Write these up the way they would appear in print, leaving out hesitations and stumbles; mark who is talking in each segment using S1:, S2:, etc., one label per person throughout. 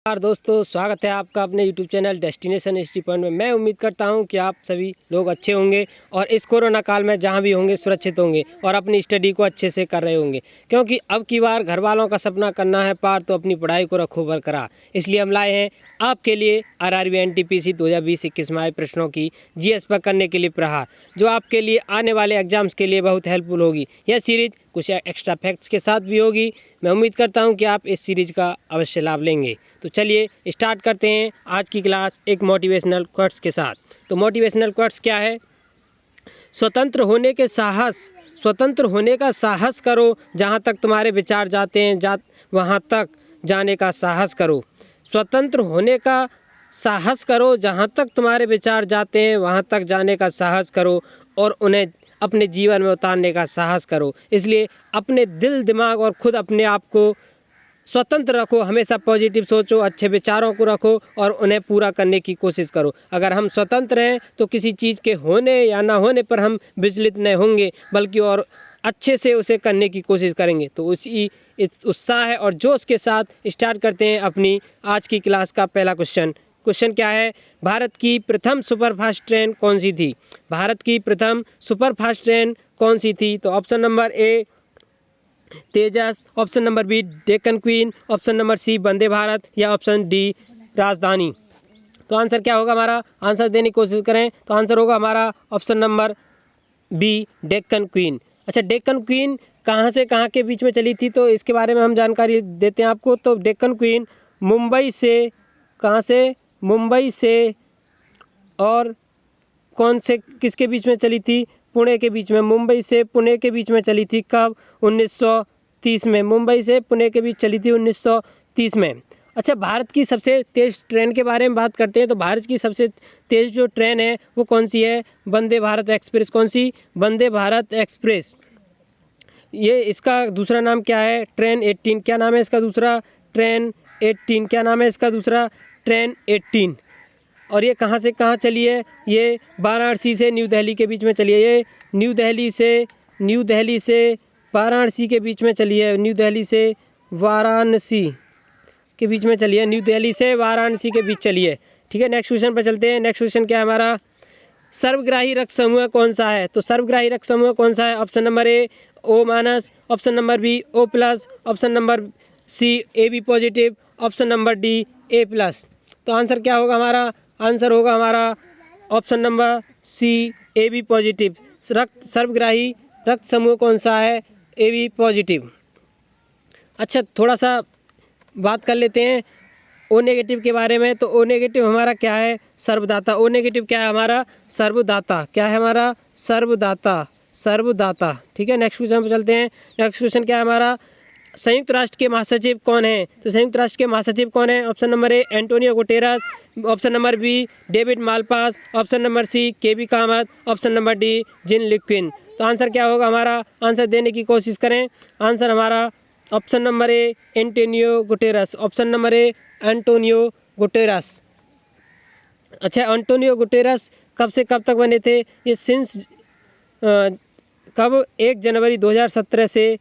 S1: नमस्कार दोस्तों, स्वागत है आपका अपने YouTube channel destination history point में। मैं उम्मीद करता हूं कि आप सभी लोग अच्छे होंगे और इस कोरोना काल में जहां भी होंगे सुरक्षित होंगे और अपनी स्टडी को अच्छे से कर रहे होंगे, क्योंकि अब की बार घर वालों का सपना करना है पार, तो अपनी पढ़ाई को रखो बरकरार। इसलिए हम लाए हैं आपके लिए RRB NTPC 2020-21 में आए प्रश्नों की GS पर करने के लिए प्रहार, जो आपके लिए आने वाले एग्जाम्स के लिए बहुत हेल्पफुल होगी। यह सीरीज कुछ एक्स्ट्रा फैक्ट्स के साथ भी होगी। मैं उम्मीद करता हूं कि आप इस सीरीज का अवश्य लाभ लेंगे। तो चलिए स्टार्ट करते हैं आज की क्लास एक मोटिवेशनल कोट्स के साथ। तो मोटिवेशनल कोट्स क्या है? स्वतंत्र होने का साहस करो, जहाँ तक तुम्हारे विचार जाते हैं वहाँ तक जाने का साहस करो। स्वतंत्र होने का साहस करो, जहाँ तक तुम्हारे विचार जाते हैं वहाँ तक जाने का साहस करो और उन्हें अपने जीवन में उतारने का साहस करो। इसलिए अपने दिल, दिमाग और खुद अपने आप को स्वतंत्र रखो, हमेशा पॉजिटिव सोचो, अच्छे विचारों को रखो और उन्हें पूरा करने की कोशिश करो। अगर हम स्वतंत्र हैं तो किसी चीज़ के होने या ना होने पर हम विचलित नहीं होंगे, बल्कि और अच्छे से उसे करने की कोशिश करेंगे। तो उसी उत्साह और जोश के साथ स्टार्ट करते हैं अपनी आज की क्लास का पहला क्वेश्चन। क्वेश्चन क्या है? भारत की प्रथम सुपरफास्ट ट्रेन कौन सी थी? भारत की प्रथम सुपरफास्ट ट्रेन कौन सी थी? तो option number A Tejas, option number B Deccan Queen, option number C Vande Bharat या ऑप्शन डी राजधानी। तो आंसर क्या होगा हमारा? आंसर देने की कोशिश करें तो आंसर होगा हमारा option number B Deccan queen. अच्छा, डेक्कन क्वीन कहाँ से कहाँ के बीच में चली थी, तो इसके बारे में हम जानकारी देते हैं आपको। तो डेक्कन क्वीन मुंबई से, कहाँ से? मुंबई से और कौन से किसके बीच में चली थी? पुणे के बीच में। मुंबई से पुणे के बीच में चली थी। कब? 1930 में। मुंबई से पुणे के बीच चली थी 1930 में। अच्छा, भारत की सबसे तेज़ ट्रेन के बारे में बात करते हैं। तो भारत की सबसे तेज़ जो ट्रेन है वो कौन सी है? वंदे भारत एक्सप्रेस। कौन सी? वंदे भारत एक्सप्रेस। ये इसका दूसरा नाम क्या है? ट्रेन 18। क्या नाम है इसका दूसरा? ट्रेन 18। क्या नाम है इसका दूसरा? ट्रेन 18। और ये कहाँ से कहाँ चली है? ये वाराणसी से न्यू दिल्ली के बीच में चली है। ये न्यू दिल्ली से वाराणसी के बीच में चली है। न्यू दिल्ली से वाराणसी के बीच में चली है। न्यू दिल्ली से वाराणसी के बीच चली है। ठीक है, नेक्स्ट क्वेश्चन पर चलते हैं। नेक्स्ट क्वेश्चन क्या है हमारा? सर्वग्राही रक्त समूह कौन सा है? तो सर्वग्राही रक्त समूह कौन सा है? Option number A O-, option number B O+, option number C AB positive, option number D A+। तो आंसर क्या होगा हमारा? आंसर होगा हमारा option number C AB positive. सर्वग्राही रक्त समूह कौन सा है? AB positive. अच्छा, थोड़ा सा बात कर लेते हैं O नेगेटिव के बारे में। तो O नेगेटिव हमारा क्या है? सर्वदाता। O नेगेटिव क्या है हमारा? सर्वदाता। क्या है हमारा? सर्वदाता। ठीक है, नेक्स्ट क्वेश्चन पर चलते हैं। नेक्स्ट क्वेश्चन क्या है हमारा? संयुक्त राष्ट्र के महासचिव कौन है? तो संयुक्त राष्ट्र के महासचिव कौन है? Option number A Antonio Guterres, option number B David Malpass, option number C KB Kamath, option number D Jin Liqun. तो आंसर क्या होगा हमारा? आंसर देने की कोशिश करें। आंसर हमारा option number A Antonio Guterres. Option number A Antonio Guterres. अच्छा, एंटोनियो गुटेरस कब से कब तक बने थे? ये सिंस कब? 1 जनवरी 2017 से।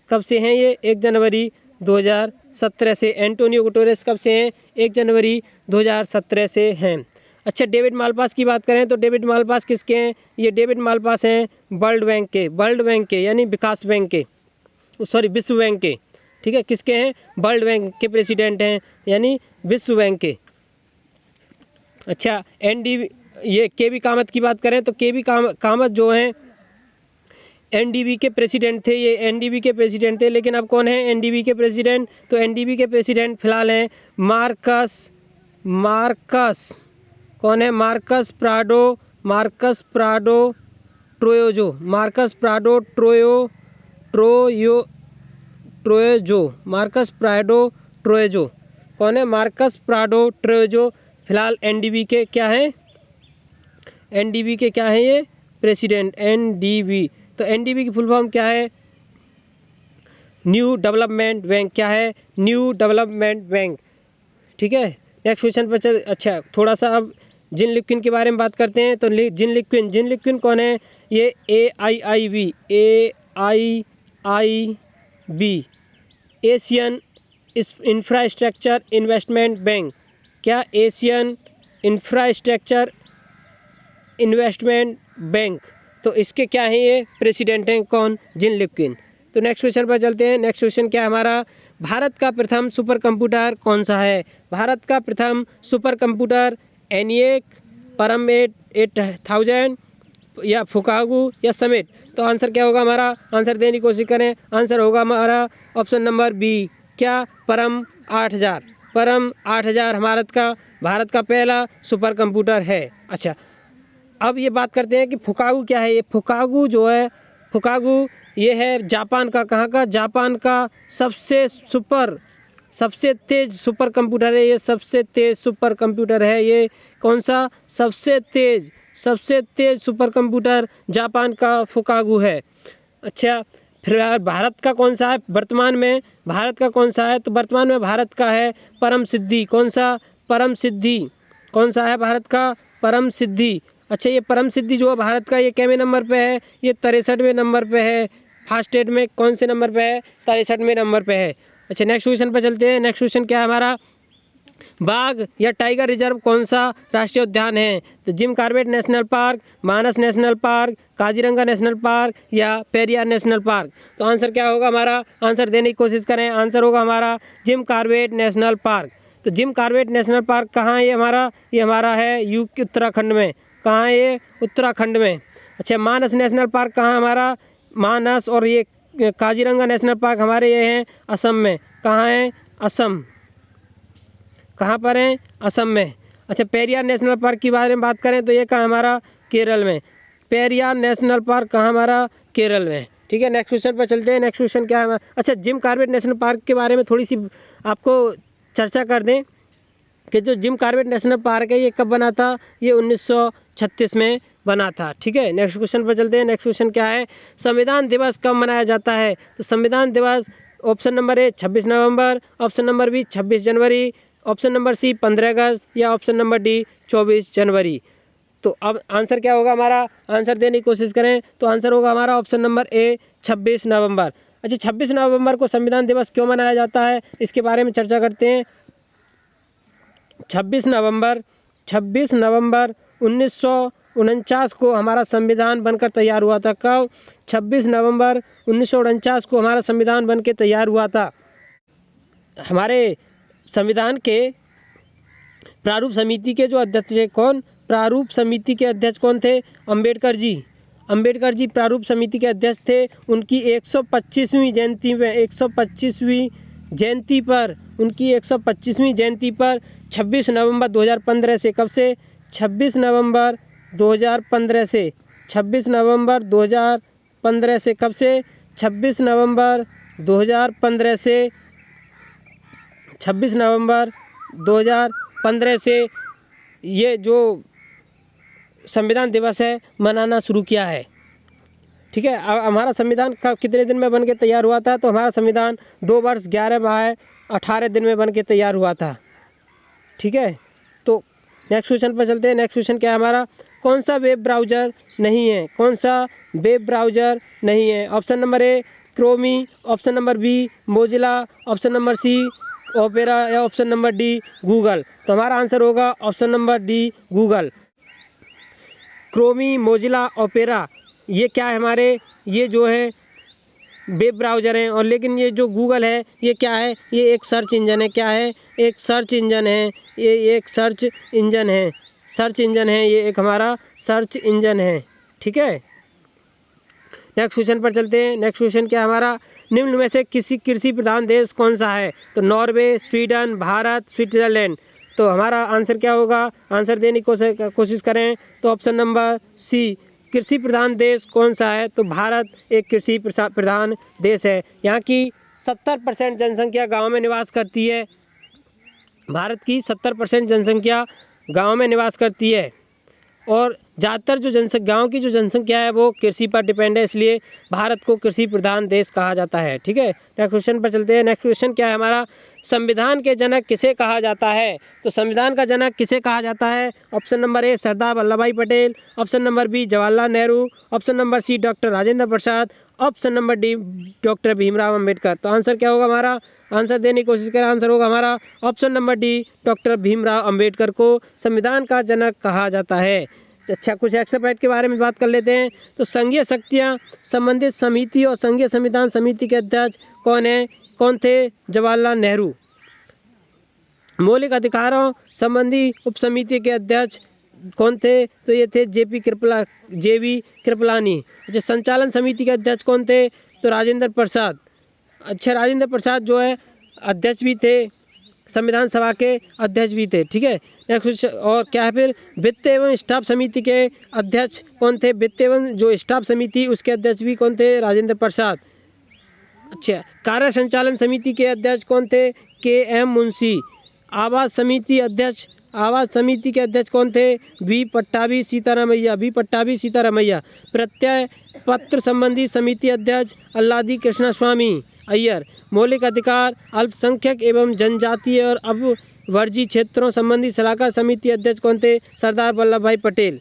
S1: कब से हैं ये? 1 जनवरी 2017 से। एंटोनियो गुटेरस कब से हैं? 1 जनवरी 2017 से हैं। अच्छा, डेविड मालपास की बात करें तो डेविड मालपास किसके हैं? ये डेविड मालपास हैं वर्ल्ड बैंक के यानी विकास बैंक के, सॉरी विश्व बैंक के। ठीक है, किसके हैं? वर्ल्ड बैंक के प्रेसिडेंट हैं, यानी विश्व बैंक के। अच्छा, ये KB कामत की बात करें तो KB कामत जो हैं NDB के प्रेसिडेंट थे। ये NDB के प्रेसिडेंट थे, लेकिन अब कौन है NDB के प्रेसिडेंट? तो NDB के प्रेसिडेंट फिलहाल हैं मार्कस कौन है? Marcus Prado Troyjo. Marcus Prado Troyjo. कौन है? मार्कस प्राडो ट्रोयोजो फिलहाल NDB के क्या हैं? NDB के क्या है ये? प्रेसिडेंट। NDB। तो NDB की फुल फॉर्म क्या है? New development bank. क्या है? New development bank. ठीक है, नेक्स्ट क्वेश्चन पर अच्छा, थोड़ा सा अब जिन लिक्विन के बारे में बात करते हैं। तो जिन लिक्विन कौन है? ये AIIB एशियन इस इंफ्रास्ट्रक्चर इन्वेस्टमेंट बैंक, क्या एशियन इंफ्रास्ट्रक्चर इन्वेस्टमेंट बैंक, तो इसके क्या है, ये प्रेसिडेंट हैं कौन, जिन लिक्विन। तो नेक्स्ट क्वेश्चन पर चलते हैं। नेक्स्ट क्वेश्चन क्या है हमारा, भारत का प्रथम सुपर कंप्यूटर कौन सा है। भारत का प्रथम सुपर कंप्यूटर एनिएक, परम 8000 या फुकागू या समिट। तो आंसर क्या होगा हमारा, आंसर देने की कोशिश करें। आंसर होगा हमारा ऑप्शन नंबर बी, क्या, परम 8000। परम 8000 भारत का पहला सुपर कंप्यूटर है। अच्छा, अब ये बात करते हैं कि फुकागू क्या है। ये फुकागू जो है, फुकागू ये है जापान का, कहाँ का, जापान का सबसे तेज सुपर कंप्यूटर है। ये सबसे तेज सुपर कंप्यूटर है। ये कौन सा, सबसे तेज सुपर कंप्यूटर जापान का फुकागू है। अच्छा, फिर भारत का कौन सा है वर्तमान में, भारत का कौन सा है, तो वर्तमान में भारत का है परम सिद्धि। कौन सा, परम सिद्धि। कौन सा है भारत का, परम सिद्धि। अच्छा, ये परम सिद्धि जो है भारत का, ये कितवें नंबर पे है, ये 63वें नंबर पे है। फास्टेस्ट में कौन से नंबर पे है, 63वें नंबर पे है। अच्छा, नेक्स्ट क्वेश्चन पर चलते हैं। नेक्स्ट क्वेश्चन क्या है हमारा, बाघ या टाइगर रिजर्व कौन सा राष्ट्रीय उद्यान है। तो Jim Corbett national park, Manas national park, Kaziranga national park या पेरियार नेशनल पार्क। तो आंसर क्या होगा हमारा, आंसर देने की कोशिश करें। आंसर होगा हमारा जिम कॉर्बेट नेशनल पार्क। तो जिम कॉर्बेट नेशनल पार्क कहाँ है, ये हमारा है यूपी उत्तराखंड में। कहाँ है ये, उत्तराखंड में। अच्छा, मानस नेशनल पार्क कहाँ हमारा, मानस, और ये काजीरंगा नेशनल पार्क हमारे ये हैं असम में। कहाँ है, असम। कहाँ पर है, असम में। अच्छा, पेरियार नेशनल पार्क के बारे में बात करें तो ये कहाँ हमारा, केरल में। पेरियार नेशनल पार्क कहाँ हमारा, केरल में। ठीक है, नेक्स्ट क्वेश्चन पर चलते हैं। नेक्स्ट क्वेश्चन क्या है, अच्छा, जिम कॉर्बेट नेशनल पार्क के बारे में थोड़ी सी आपको चर्चा कर दें कि जो जिम कॉर्बेट नेशनल पार्क है ये कब बना था, ये 1936 में बना था। ठीक है, नेक्स्ट क्वेश्चन पर चलते हैं। नेक्स्ट क्वेश्चन क्या है, संविधान दिवस कब मनाया जाता है। तो संविधान दिवस ऑप्शन नंबर ए 26 नवंबर, ऑप्शन नंबर बी 26 जनवरी, ऑप्शन नंबर सी 15 अगस्त या ऑप्शन नंबर डी 24 जनवरी। तो अब आंसर क्या होगा हमारा, आंसर देने की कोशिश करें तो आंसर होगा हमारा ऑप्शन नंबर ए 26 नवंबर। अच्छा, 26 नवंबर को संविधान दिवस क्यों मनाया जाता है, इसके बारे में चर्चा करते हैं। 26 नवंबर 1949 को हमारा संविधान बनकर तैयार हुआ था। कब, 26 नवंबर 1949 को हमारा संविधान बनकर तैयार हुआ था। हमारे संविधान के प्रारूप समिति के जो अध्यक्ष थे कौन, प्रारूप समिति के अध्यक्ष कौन थे, अंबेडकर जी। अंबेडकर जी प्रारूप समिति के अध्यक्ष थे। उनकी 125वीं जयंती में 125वीं जयंती पर उनकी 125वीं जयंती पर 26 नवंबर 2015 से, कब से, 26 नवंबर 2015 से, 26 नवंबर 2015 से, कब से, 26 नवंबर 2015 से, 26 नवंबर 2015 से ये जो संविधान दिवस है मनाना शुरू किया है। ठीक है, हमारा संविधान कब कितने दिन में बन के तैयार हुआ था, तो हमारा संविधान 2 वर्ष 11 माह 18 दिन में बन के तैयार हुआ था। ठीक है, तो नेक्स्ट क्वेश्चन पर चलते हैं। नेक्स्ट क्वेश्चन क्या है हमारा, कौन सा वेब ब्राउज़र नहीं है, कौन सा वेब ब्राउज़र नहीं है। Option number A Chrome, option number B Mozilla, option number C Opera या ऑप्शन नंबर डी गूगल। तो हमारा आंसर होगा option number D Google. Chrome, Mozilla, Opera ये क्या है हमारे, ये जो है वेब ब्राउज़र हैं। और लेकिन ये जो गूगल है ये क्या है, ये एक सर्च इंजन है। क्या है, एक सर्च इंजन है। ये एक सर्च इंजन है, सर्च इंजन है, ये एक हमारा सर्च इंजन है। ठीक है, नेक्स्ट क्वेश्चन पर चलते हैं। नेक्स्ट क्वेश्चन क्या हमारा, निम्न में से किसी कृषि प्रधान देश कौन सा है। तो नॉर्वे, स्वीडन, भारत, स्विट्जरलैंड। तो हमारा आंसर क्या होगा, आंसर देने की कोशिश करें तो ऑप्शन नंबर सी, कृषि प्रधान देश कौन सा है, तो भारत एक कृषि प्रधान देश है। यहाँ की 70% जनसंख्या गाँव में निवास करती है। भारत की 70% जनसंख्या गाँव में निवास करती है और ज़्यादातर जो गाँव की जो जनसंख्या है वो कृषि पर डिपेंड है, इसलिए भारत को कृषि प्रधान देश कहा जाता है। ठीक है, नेक्स्ट क्वेश्चन पर चलते हैं। नेक्स्ट क्वेश्चन क्या है हमारा, संविधान के जनक किसे कहा जाता है। तो संविधान का जनक किसे कहा जाता है, option number A Sardar Vallabh Bhai Patel, option number B Jawaharlal Nehru, option number C doctor Rajendra Prasad, option number D doctor Bhimrao Ambedkar. तो आंसर क्या होगा हमारा, आंसर देने की कोशिश करें, आंसर होगा हमारा option number D doctor Bhimrao Ambedkar को संविधान का जनक कहा जाता है। अच्छा, कुछ एक्सरसाइज के बारे में बात कर लेते हैं। तो संघीय शक्तियाँ संबंधित समिति और संघीय संविधान समिति के अध्यक्ष कौन थे, जवाहरलाल नेहरू। मौलिक अधिकारों संबंधी उपसमिति के अध्यक्ष कौन थे, तो ये थे जेवी कृपलानी। अच्छा, संचालन समिति के अध्यक्ष कौन थे, तो राजेंद्र प्रसाद। अच्छा, राजेंद्र प्रसाद जो है अध्यक्ष भी थे, संविधान सभा के अध्यक्ष भी थे, ठीक है। नेक्स्ट और क्या है फिर, वित्त एवं स्टाफ समिति के अध्यक्ष कौन थे, वित्त एवं जो स्टाफ समिति उसके अध्यक्ष भी कौन थे, राजेंद्र प्रसाद। अच्छा, कार्य संचालन समिति के अध्यक्ष कौन थे, के.एम. मुंशी। आवास समिति के अध्यक्ष कौन थे, वी पट्टाभी सीतारामैया। प्रत्यय पत्र संबंधी समिति अध्यक्ष अल्लादी कृष्णा स्वामी अय्यर। मौलिक अधिकार, अल्पसंख्यक एवं जनजातीय और अपवर्गीय क्षेत्रों संबंधी सलाहकार समिति अध्यक्ष कौन थे, सरदार वल्लभ भाई पटेल।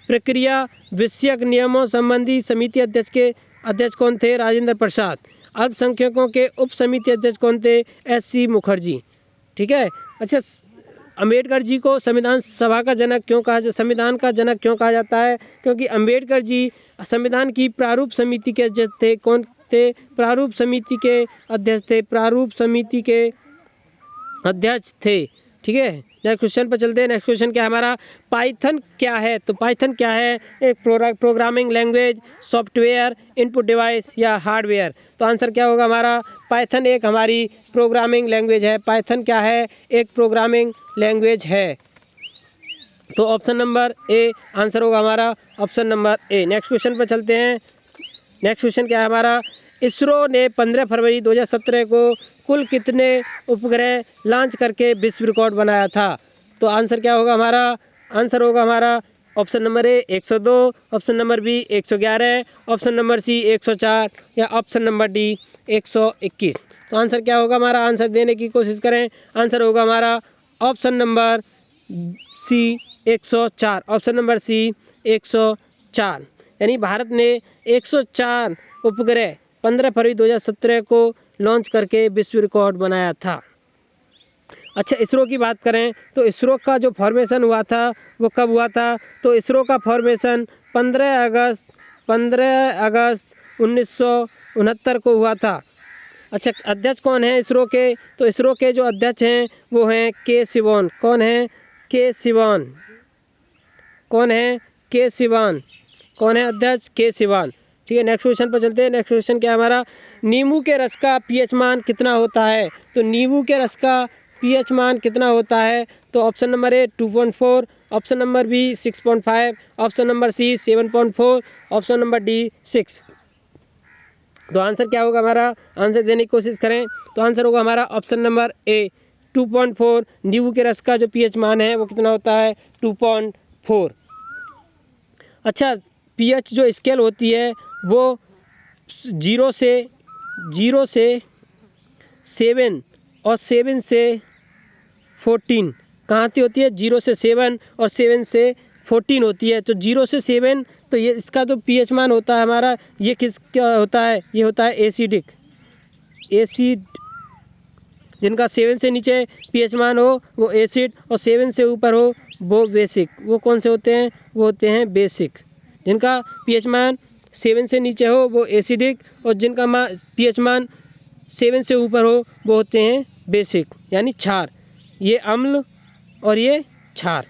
S1: प्रक्रिया विषयक नियमों संबंधी समिति अध्यक्ष कौन थे, राजेंद्र प्रसाद। अल्पसंख्यकों के उप समिति अध्यक्ष कौन थे, एस.सी. मुखर्जी, ठीक है। अच्छा, अंबेडकर जी को संविधान का जनक क्यों कहा जाता है, क्योंकि अंबेडकर जी संविधान की प्रारूप समिति के अध्यक्ष थे। कौन थे, प्रारूप समिति के अध्यक्ष थे, ठीक है। नेक्स्ट क्वेश्चन पर चलते हैं। नेक्स्ट क्वेश्चन क्या है हमारा, पाइथन क्या है। तो पाइथन क्या है, एक programming language, software, input device या हार्डवेयर। तो आंसर क्या होगा हमारा, पाइथन एक हमारी प्रोग्रामिंग लैंग्वेज है। पाइथन क्या है, एक प्रोग्रामिंग लैंग्वेज है। तो ऑप्शन नंबर ए आंसर होगा हमारा, ऑप्शन नंबर ए। नेक्स्ट क्वेश्चन पर चलते हैं। नेक्स्ट क्वेश्चन क्या है हमारा, इसरो ने 15 फरवरी 2017 को कुल कितने उपग्रह लॉन्च करके विश्व रिकॉर्ड बनाया था। तो आंसर क्या होगा हमारा, आंसर होगा हमारा option number A 102, option number B 111, option number C 104 या ऑप्शन नंबर डी 121। तो आंसर क्या होगा हमारा, आंसर देने की कोशिश करें, आंसर होगा हमारा option number C 104, option number C 104। यानी भारत ने 104 उपग्रह 15 फरवरी 2017 को लॉन्च करके विश्व रिकॉर्ड बनाया था। अच्छा, इसरो की बात करें तो इसरो का जो फॉर्मेशन हुआ था वो कब हुआ था, तो इसरो का फॉर्मेशन 15 अगस्त 1969 को हुआ था। अच्छा, अध्यक्ष कौन है इसरो के, तो इसरो के जो अध्यक्ष हैं वो हैं के सिवान। कौन है, के सिवान। कौन है, के सिवान। कौन है अध्यक्ष, के सिवान, ठीक है। नेक्स्ट क्वेश्चन पर चलते हैं। नेक्स्ट क्वेश्चन क्या है हमारा, नींबू के रस का पीएच मान कितना होता है। तो नींबू के रस का पीएच मान कितना होता है, तो option number A 2.4, option number B 6.5, option number C 7.4, option number D 6। तो आंसर क्या होगा हमारा, आंसर देने की कोशिश करें तो आंसर होगा हमारा ऑप्शन नंबर ए 2.4। नींबू के रस का जो पीएच मान है वो कितना होता है, 2.4। अच्छा, पीएच जो स्केल होती है वो 0 से 7 और 7 से 14 कहाँ से होती है, 0 से 7 और 7 से 14 होती है। तो 0 से 7 तो ये इसका तो पीएच मान होता है हमारा, ये किसका होता है, ये होता है एसिड। जिनका 7 से नीचे पीएच मान हो वो एसिड और 7 से ऊपर हो वो बेसिक। वो कौन से होते हैं, वो होते हैं बेसिक। जिनका पीएच मान 7 से नीचे हो वो एसिडिक और जिनका पीएच मान 7 से ऊपर हो वो होते हैं बेसिक, यानी क्षार। ये अम्ल और ये क्षार।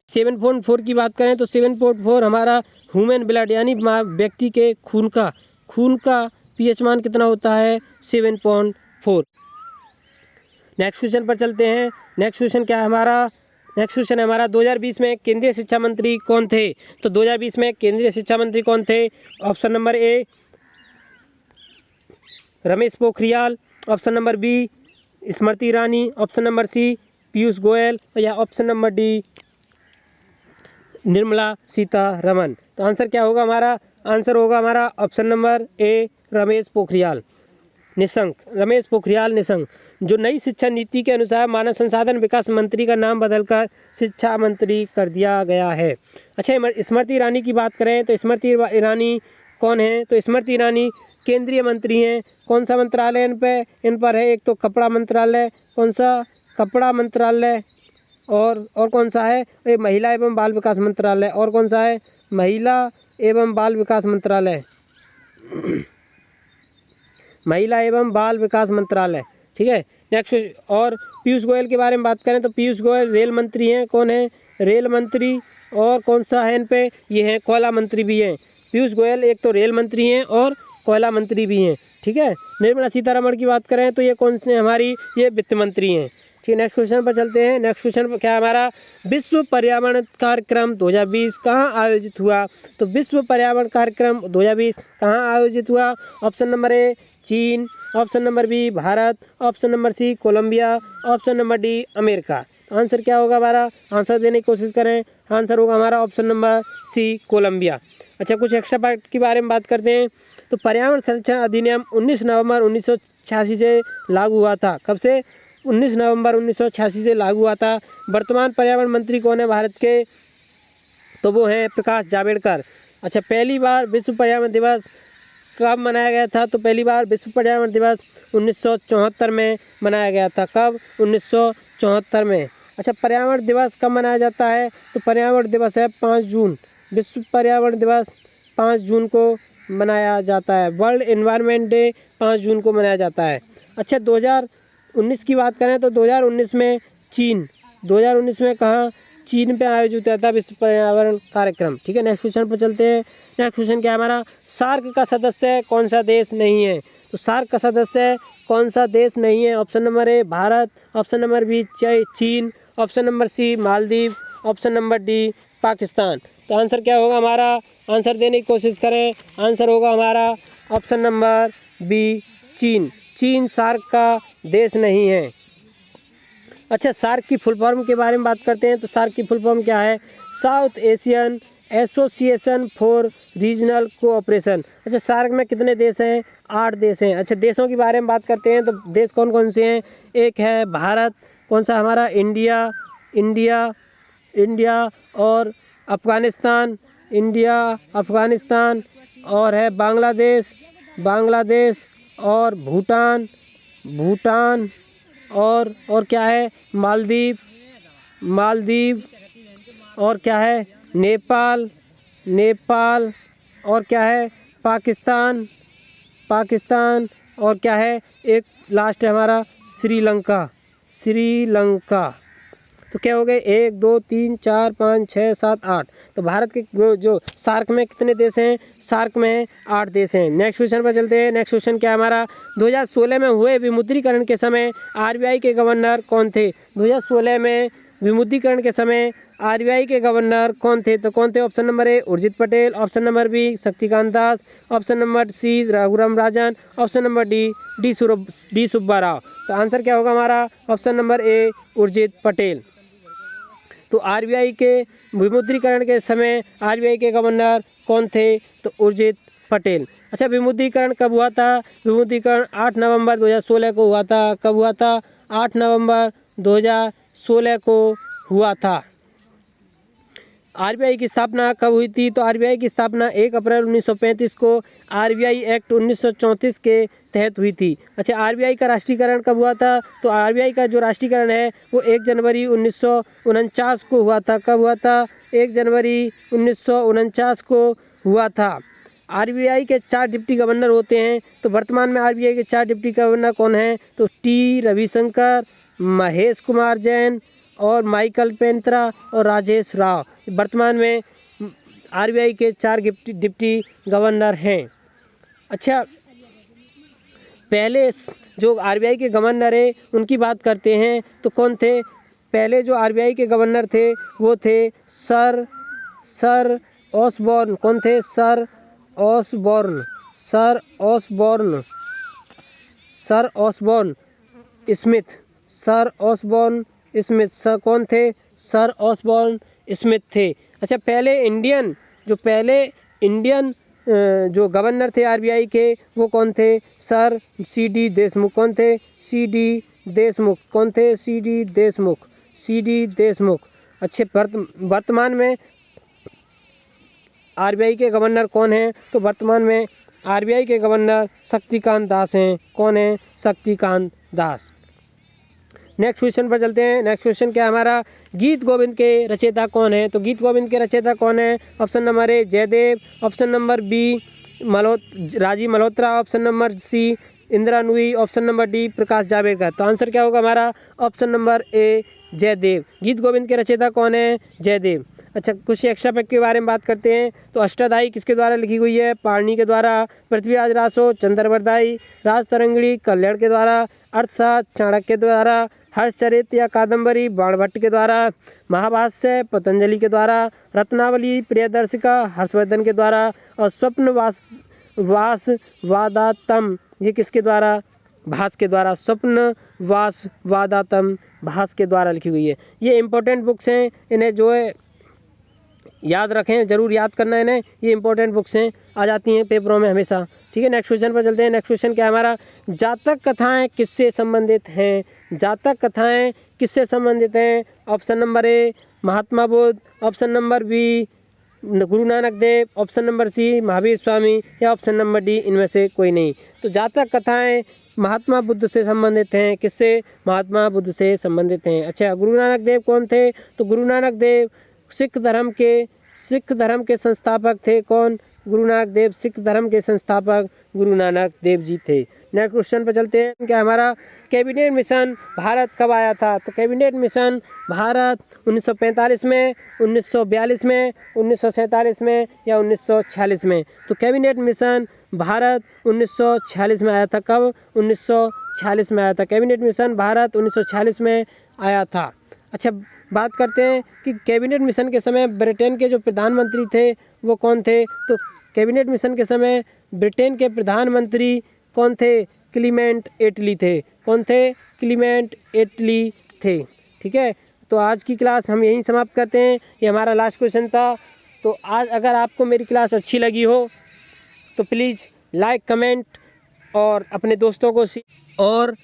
S1: 7.4 की बात करें तो 7.4 हमारा ह्यूमन ब्लड यानी व्यक्ति के खून का पीएच मान कितना होता है, 7.4। नेक्स्ट क्वेश्चन पर चलते हैं। नेक्स्ट क्वेश्चन क्या है हमारा, नेक्स्ट क्वेश्चन है हमारा 2020 में केंद्रीय शिक्षा मंत्री कौन थे। तो 2020 में केंद्रीय शिक्षा मंत्री कौन थे, option number A Ramesh Pokhriyal, option number B Smriti Irani, option number C Piyush Goyal या option number D Nirmala Sitharaman. तो आंसर क्या होगा हमारा, आंसर होगा हमारा option number A Ramesh Pokhriyal Nishank. जो नई शिक्षा नीति के अनुसार मानव संसाधन विकास मंत्री का नाम बदलकर शिक्षा मंत्री कर दिया गया है। अच्छा, स्मृति ईरानी की बात करें तो स्मृति ईरानी कौन है, तो स्मृति ईरानी केंद्रीय मंत्री हैं, कौन सा मंत्रालय इन पर है? एक तो कपड़ा मंत्रालय, कौन सा? कपड़ा मंत्रालय। और कौन सा है? ये महिला एवं बाल विकास मंत्रालय। और कौन सा है? महिला एवं बाल विकास मंत्रालय। महिला एवं बाल विकास मंत्रालय, ठीक है। नेक्स्ट, और पीयूष गोयल के बारे में बात करें तो पीयूष गोयल रेल मंत्री हैं। कौन है? रेल मंत्री। और कौन सा है इन पे? ये हैं कोयला मंत्री भी हैं। पीयूष गोयल एक तो रेल मंत्री हैं और कोयला मंत्री भी हैं, ठीक है। निर्मला सीतारमण की बात करें तो ये कौन से हमारी? ये वित्त मंत्री हैं, ठीक है। नेक्स्ट क्वेश्चन पर चलते हैं। नेक्स्ट क्वेश्चन पर क्या है हमारा? विश्व पर्यावरण कार्यक्रम 2020 कहाँ आयोजित हुआ? तो विश्व पर्यावरण कार्यक्रम 2020 कहाँ आयोजित हुआ? ऑप्शन नंबर ए चीन, option number B Bharat, option number C Colombia, option number D America. Answer क्या होगा हमारा? आंसर देने की कोशिश करें। आंसर होगा हमारा ऑप्शन नंबर सी कोलंबिया। अच्छा, कुछ एक्स्ट्रा फैक्ट के बारे में बात करते हैं। तो पर्यावरण संरक्षण अधिनियम 19 नवंबर 1986 से लागू हुआ था। कब से? 19 नवंबर 1986 से लागू हुआ था। वर्तमान पर्यावरण मंत्री कौन है भारत के? तो वो हैं प्रकाश जावड़ेकर। अच्छा, पहली बार विश्व पर्यावरण दिवस कब मनाया गया था? तो पहली बार विश्व पर्यावरण दिवस 1974 में मनाया गया था। कब? 1974 में। अच्छा, पर्यावरण दिवस कब मनाया जाता है? तो पर्यावरण दिवस है 5 जून। विश्व पर्यावरण दिवस 5 जून को मनाया जाता है। वर्ल्ड एनवायरनमेंट डे 5 जून को मनाया जाता है। अच्छा, 2019 की बात करें तो 2019 में चीन, 2019 में कहाँ? चीन पे आयोजित हुआ था विश्व पर्यावरण कार्यक्रम, ठीक है। नेक्स्ट क्वेश्चन पर चलते हैं। नेक्स्ट क्वेश्चन क्या है हमारा? सार्क का सदस्य कौन सा देश नहीं है? तो सार्क का सदस्य कौन सा देश नहीं है? Option number A Bharat, option number B चीन, option number C Maldives, option number D Pakistan. तो आंसर क्या होगा हमारा? आंसर देने की कोशिश करें। आंसर होगा हमारा ऑप्शन नंबर बी चीन। चीन सार्क का देश नहीं है। अच्छा, सार्क की फुल फॉर्म के बारे में बात करते हैं। तो सार्क की फुल फॉर्म क्या है? South Asian association for regional cooperation. अच्छा, सार्क में कितने देश हैं? 8 देश हैं। अच्छा, देशों के बारे में बात करते हैं तो देश कौन कौन से हैं? एक है भारत, कौन सा हमारा? इंडिया और अफ़गानिस्तान, इंडिया अफ़गानिस्तान, और है बांग्लादेश और भूटान, और क्या है? मालदीव, और क्या है? नेपाल, और क्या है? पाकिस्तान, और क्या है? एक लास्ट है हमारा श्रीलंका। तो क्या हो गए? 1 2 3 4 5 6 7 8। तो भारत के जो सार्क में कितने देश हैं? सार्क में 8 देश हैं। नेक्स्ट क्वेश्चन पर चलते हैं। नेक्स्ट क्वेश्चन क्या है हमारा? 2016 में हुए विमुद्रीकरण के समय आरबीआई के गवर्नर कौन थे? 2016 में विमुद्रीकरण के समय आरबीआई के गवर्नर कौन थे? तो कौन थे? Option number A Urjit Patel, option number B Shaktikanta Das, option number C Raghuram Rajan, option number D Subba Rao. तो आंसर क्या होगा हमारा? Option number A Urjit Patel. तो आरबीआई के विमुद्रीकरण के समय आरबीआई के गवर्नर कौन थे? तो उर्जित पटेल। अच्छा, विमुद्रीकरण कब हुआ था? विमुद्रीकरण 8 नवंबर 2016 को हुआ था। कब हुआ था? 8 नवंबर 2016 को हुआ था। आरबीआई की स्थापना कब हुई थी? तो आरबीआई की स्थापना 1 अप्रैल 1935 को आरबीआई एक्ट 1934 के तहत हुई थी। अच्छा, आरबीआई का राष्ट्रीयकरण कब हुआ था? तो आरबीआई का जो राष्ट्रीयकरण है वो 1 जनवरी 1949 को हुआ था। कब हुआ था? 1 जनवरी 1949 को हुआ था। आरबीआई के 4 डिप्टी गवर्नर होते हैं। तो वर्तमान में आरबीआई के 4 डिप्टी गवर्नर कौन हैं? तो टी रविशंकर, महेश कुमार जैन, और माइकल पेंत्रा और राजेश राव वर्तमान में आरबीआई के 4 डिप्टी गवर्नर हैं। अच्छा, पहले जो आरबीआई के गवर्नर है उनकी बात करते हैं तो कौन थे? पहले जो आरबीआई के गवर्नर थे वो थे सर ऑसबॉर्न। कौन थे? Sir Osborne Smith. कौन थे? सर ऑसबॉर्न स्मिथ थे। अच्छा, पहले इंडियन जो गवर्नर थे आरबीआई के वो कौन थे? Sir CD Deshmukh. कौन थे? सीडी देशमुख। अच्छे, वर्तमान में आरबीआई के गवर्नर कौन हैं? तो वर्तमान में आरबीआई के गवर्नर शक्तिकांत दास हैं। कौन है? शक्तिकांत दास। नेक्स्ट क्वेश्चन पर चलते हैं। नेक्स्ट क्वेश्चन क्या है हमारा? गीत गोविंद के रचयिता कौन है? तो गीत गोविंद के रचयिता कौन है? Option number A Jayadev, option number B Rajiv Malhotra, option number C Indira Nooyi, option number D Prakash Javadekar. तो आंसर क्या होगा हमारा? Option number A Jayadev. Geet Govind के रचयिता कौन है? जयदेव। अच्छा, कुछ एक्स्ट्रा फैक्ट के बारे में बात करते हैं। तो अष्टाध्यायी किसके द्वारा लिखी हुई है? पाणिनि के द्वारा। पृथ्वीराज रासो, चंद्रवरदाई, राजतरंगिणी कल्याण के द्वारा। अर्थशास्त्र चाणक्य के द्वारा। हर्षचरित या कादम्बरी बाणभट्ट के द्वारा। महाभाष्य पतंजलि के द्वारा। रत्नावली प्रियदर्शिका हर्षवर्धन के द्वारा। और स्वप्न वासवादातम ये किसके द्वारा? भास के द्वारा। स्वप्न वासवादातम भास के द्वारा लिखी हुई है। ये इंपॉर्टेंट बुक्स हैं, इन्हें जो है याद रखें, जरूर याद करना है इन्हें। ये इंपॉर्टेंट बुक्स हैं, आ जाती हैं पेपरों में हमेशा। ठीक है, नेक्स्ट क्वेश्चन पर चलते हैं। नेक्स्ट क्वेश्चन क्या है हमारा? जातक कथाएं किससे संबंधित हैं? जातक कथाएं किससे संबंधित हैं? Option number A Mahatma Buddha, option number B Guru Nanak Dev, option number C Mahavir Swami, या ऑप्शन नंबर डी इनमें से कोई नहीं। तो जातक कथाएं महात्मा बुद्ध से संबंधित हैं। किससे? महात्मा बुद्ध से संबंधित हैं। अच्छा, गुरु नानक देव कौन थे? तो गुरु नानक देव सिख धर्म के संस्थापक थे। कौन? गुरु नानक देव सिख धर्म के संस्थापक गुरु नानक देव जी थे। नेक्स्ट क्वेश्चन पर चलते हैं। क्या हमारा? कैबिनेट मिशन भारत कब आया था? तो कैबिनेट मिशन भारत 1945 में, 1942 में, 1947 में, या 1946 में? तो कैबिनेट मिशन भारत 1946 में आया था। कब? 1946 में आया था। कैबिनेट मिशन भारत 1946 में आया था। अच्छा, बात करते हैं कि कैबिनेट मिशन के समय ब्रिटेन के जो प्रधानमंत्री थे वो कौन थे? तो कैबिनेट मिशन के समय ब्रिटेन के प्रधानमंत्री कौन थे? क्लीमेंट एटली थे। कौन थे? क्लीमेंट एटली थे। ठीक है, तो आज की क्लास हम यहीं समाप्त करते हैं। ये हमारा लास्ट क्वेश्चन था। तो आज अगर आपको मेरी क्लास अच्छी लगी हो तो प्लीज़ लाइक, कमेंट और अपने दोस्तों को और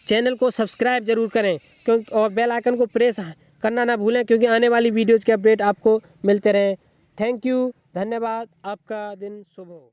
S1: चैनल को सब्सक्राइब जरूर करें, क्योंकि और बेल आइकन को प्रेस करना ना भूलें, क्योंकि आने वाली वीडियोज़ के अपडेट आपको मिलते रहें। थैंक यू, धन्यवाद। आपका दिन शुभ हो।